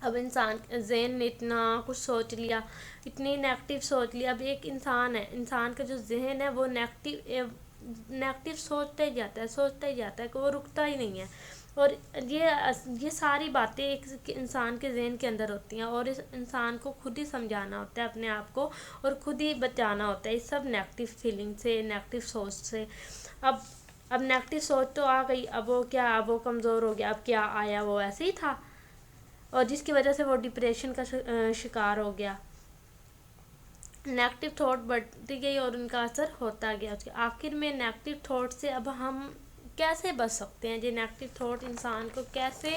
اب انسان ذہن نے اتنا کچھ سوچ لیا، اتنی نیگیٹو سوچ لیا. اب ایک انسان ہے، انسان کا جو ذہن ہے وہ نیگیٹو سوچتا ہی جاتا ہے کہ وہ رکتا ہی نہیں ہے. اور یہ ساری باتیں ایک انسان کے ذہن کے اندر ہوتی ہیں، اور اس انسان کو خود ہی سمجھانا ہوتا ہے اپنے آپ کو، اور خود ہی بچانا ہوتا ہے اس سب نیگیٹو فیلنگ سے، نیگیٹو سوچ سے. اب نیگیٹو سوچ تو آ گئی، اب وہ کمزور ہو گیا، اب کیا آیا وہ ایسے ہی تھا، اور جس کی وجہ سے وہ ڈپریشن کا شکار ہو گیا. نیگیٹو تھاٹ بڑھتی گئی اور ان کا اثر ہوتا گیا. آخر میں نیگیٹو تھاٹ سے اب ہم کیسے بچ سکتے ہیں؟ یہ نیگیٹو تھاٹ انسان کو کیسے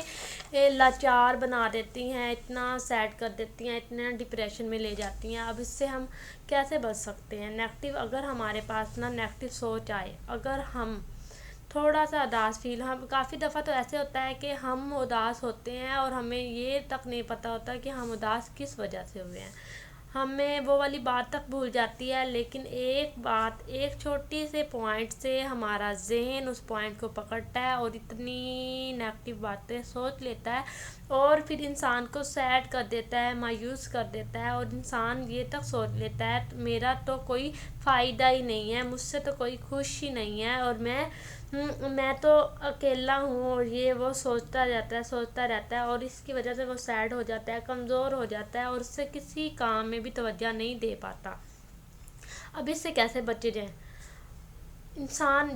لاچار بنا دیتی ہیں، اتنا سیڈ کر دیتی ہیں، اتنا ڈپریشن میں لے جاتی ہیں. اب اس سے ہم کیسے بچ سکتے ہیں؟ اگر ہمارے پاس نیگیٹو سوچ آئے، اگر ہم تھوڑا سا اداس فیل، ہم کافی دفعہ تو ایسے ہوتا ہے کہ ہم اداس ہوتے ہیں اور ہمیں یہ تک نہیں پتہ ہوتا کہ ہم اداس کس وجہ سے ہوئے ہیں، ہمیں وہ والی بات تک بھول جاتی ہے. لیکن ایک چھوٹی سے پوائنٹ سے ہمارا ذہن اس پوائنٹ کو پکڑتا ہے اور اتنی نیگیٹو باتیں سوچ لیتا ہے، اور پھر انسان کو سیڈ کر دیتا ہے، مایوس کر دیتا ہے، اور انسان یہ تک سوچ لیتا ہے میرا تو کوئی فائدہ ہی نہیں ہے، مجھ سے تو کوئی خوش ہی نہیں ہے، اور میں تو اکیلا ہوں، اور یہ وہ سوچتا رہتا ہے اور اس کی وجہ سے وہ سیڈ ہو جاتا ہے، کمزور ہو جاتا ہے، اور اس سے کسی کام میں بھی توجہ نہیں دے پاتا. اب اس سے کیسے بچے جائیں؟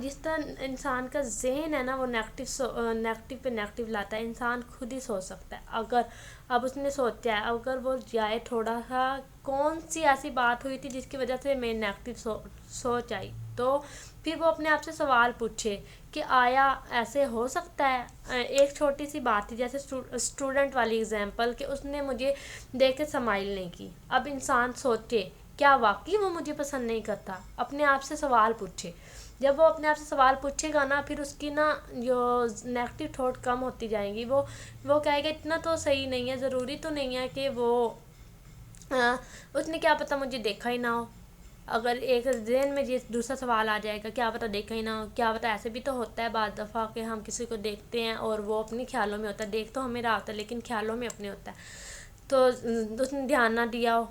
جس طرح انسان کا ذہن ہے نا وہ نیگیٹو پہ نیگیٹو لاتا ہے، انسان خود ہی سوچ سکتا ہے. اب اس نے سوچا ہے، اگر وہ جائے تھوڑا سا، کون سی ایسی بات ہوئی تھی جس کی وجہ سے میں نیگیٹو سوچ آئی، تو پھر وہ اپنے آپ سے سوال پوچھے کہ آیا ایسے ہو سکتا ہے؟ ایک چھوٹی سی بات تھی، جیسے اسٹوڈنٹ والی اگزامپل، کہ اس نے مجھے دیکھ کے سمائل نہیں کی. اب انسان سوچے کیا واقعی وہ مجھے پسند نہیں کرتا؟ اپنے آپ سے سوال پوچھے. جب وہ اپنے آپ سے سوال پوچھے گا نا، پھر اس کی نا جو نیگیٹو تھاٹ کم ہوتی جائیں گی. وہ کہے گا اتنا تو صحیح نہیں ہے، ضروری تو نہیں ہے کہ اس نے کیا پتہ مجھے دیکھا ہی نہ ہو. اگر ایک ذہن میں دوسرا سوال آ جائے گا، کیا پتہ دیکھا ہی نہ ہو، کیا پتہ ایسے بھی تو ہوتا ہے بعض دفعہ کہ ہم کسی کو دیکھتے ہیں اور وہ اپنے خیالوں میں ہوتا ہے، دیکھ تو ہمیں رہا ہوتا ہے لیکن خیالوں میں اپنے ہوتا ہے، تو اس نے دھیان نہ دیا ہو.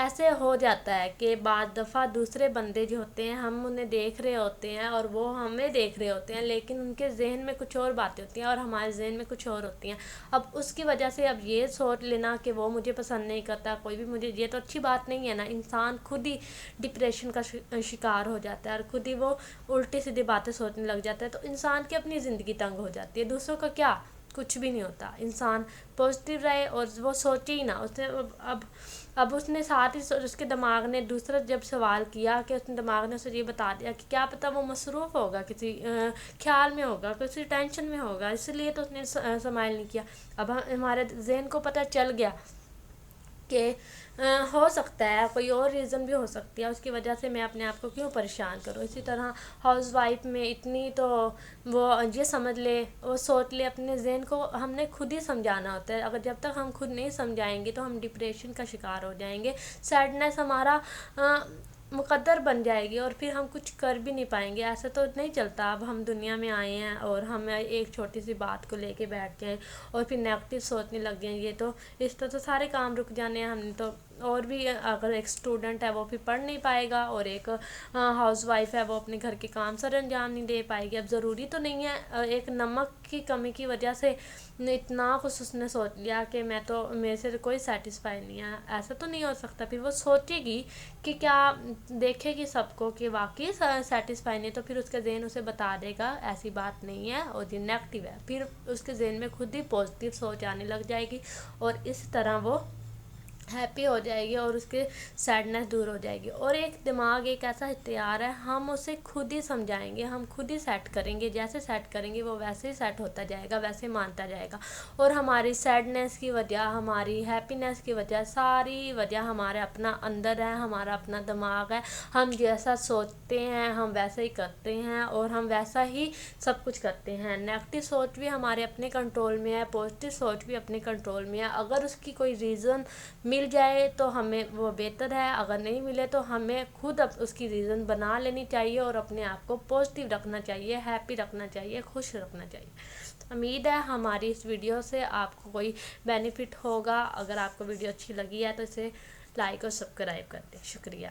ایسے ہو جاتا ہے کہ بعض دفعہ دوسرے بندے جو ہوتے ہیں، ہم انہیں دیکھ رہے ہوتے ہیں اور وہ ہمیں دیکھ رہے ہوتے ہیں، لیکن ان کے ذہن میں کچھ اور باتیں ہوتی ہیں اور ہمارے ذہن میں کچھ اور ہوتی ہیں. اب اس کی وجہ سے اب یہ سوچ لینا کہ وہ مجھے پسند نہیں کرتا، کوئی بھی مجھے، یہ تو اچھی بات نہیں ہے نا. انسان خود ہی ڈپریشن کا شکار ہو جاتا ہے اور خود ہی وہ الٹی سیدھی باتیں سوچنے لگ جاتا ہے، تو انسان کی اپنی زندگی تنگ ہو جاتی ہے. دوسروں کا کیا، کچھ بھی نہیں ہوتا. انسان پازیٹیو رہے اور وہ سوچے ہی نہ. اب اس نے ساتھ ہی اس کے دماغ نے دوسرا جب سوال کیا، کہ اس نے دماغ نے اسے یہ بتا دیا کہ کیا پتہ وہ مصروف ہوگا، کسی خیال میں ہوگا، کسی ٹینشن میں ہوگا، اس لیے تو اس نے سمائل نہیں کیا. اب ہمارے ذہن کو پتہ چل گیا کہ ہو سکتا ہے کوئی اور ریزن بھی ہو سکتی ہے، اس کی وجہ سے میں اپنے آپ کو کیوں پریشان کروں. اسی طرح ہاؤس وائف میں اتنی تو وہ یہ سمجھ لے، وہ سوچ لے، اپنے ذہن کو ہم نے خود ہی سمجھانا ہوتا ہے. اگر جب تک ہم خود نہیں سمجھائیں گے تو ہم ڈپریشن کا شکار ہو جائیں گے، سیڈنس ہمارا مقدر بن جائے گی اور پھر ہم کچھ کر بھی نہیں پائیں گے. ایسا تو نہیں چلتا. اب ہم دنیا میں آئے ہیں اور ہم ایک چھوٹی سی بات کو لے کے بیٹھ گئے اور پھر نیگیٹو سوچنے لگ گئے، یہ تو اس طرح تو سارے کام رک جانے ہیں. ہم نے تو اور بھی، اگر ایک اسٹوڈنٹ ہے وہ پھر پڑھ نہیں پائے گا، اور ایک ہاؤس وائف ہے وہ اپنے گھر کے کام سر انجام نہیں دے پائے گی. اب ضروری تو نہیں ہے ایک نمک کی کمی کی وجہ سے اتنا کچھ اس نے سوچ لیا کہ میرے سے کوئی سیٹسفائی نہیں ہے، ایسا تو نہیں ہو سکتا. پھر وہ سوچے گی کہ کیا، دیکھے گی سب کو کہ واقعی سیٹسفائی نہیں، تو پھر اس کا ذہن اسے بتا دے گا ایسی بات نہیں ہے اور یہ نیگیٹو ہے. پھر اس کے ذہن میں خود ہی پازیٹیو سوچ آنے لگ جائے گی اور اس طرح وہ ہیپی ہو جائے گی اور اس کے سیڈنس دور ہو جائے گی. اور دماغ ایک ایسا ہتھیار ہے، ہم اسے خود ہی سمجھائیں گے، ہم خود ہی سیٹ کریں گے، جیسے سیٹ کریں گے وہ ویسے ہی سیٹ ہوتا جائے گا، ویسے مانتا جائے گا. اور ہماری سیڈنس کی وجہ، ہماری ہیپینس کی وجہ، ساری وجہ ہمارے اپنا اندر ہے، ہمارا اپنا دماغ ہے. ہم جیسا سوچتے ہیں ہم ویسا ہی کرتے ہیں اور ہم ویسا ہی سب کچھ کرتے ہیں. نیگیٹو سوچ بھی ہمارے اپنے کنٹرول میں ہے، پازیٹیو سوچ بھی اپنے کنٹرول میں ہے. اگر اس کی کوئی ریزن مل جائے تو ہمیں وہ بہتر ہے، اگر نہیں ملے تو ہمیں خود اس کی ریزن بنا لینی چاہیے اور اپنے آپ کو پازیٹیو رکھنا چاہیے، ہیپی رکھنا چاہیے، خوش رکھنا چاہیے. امید ہے ہماری اس ویڈیو سے آپ کو کوئی بینیفٹ ہوگا. اگر آپ کو ویڈیو اچھی لگی ہے تو اسے لائک اور سبسکرائب کر دیں. شکریہ.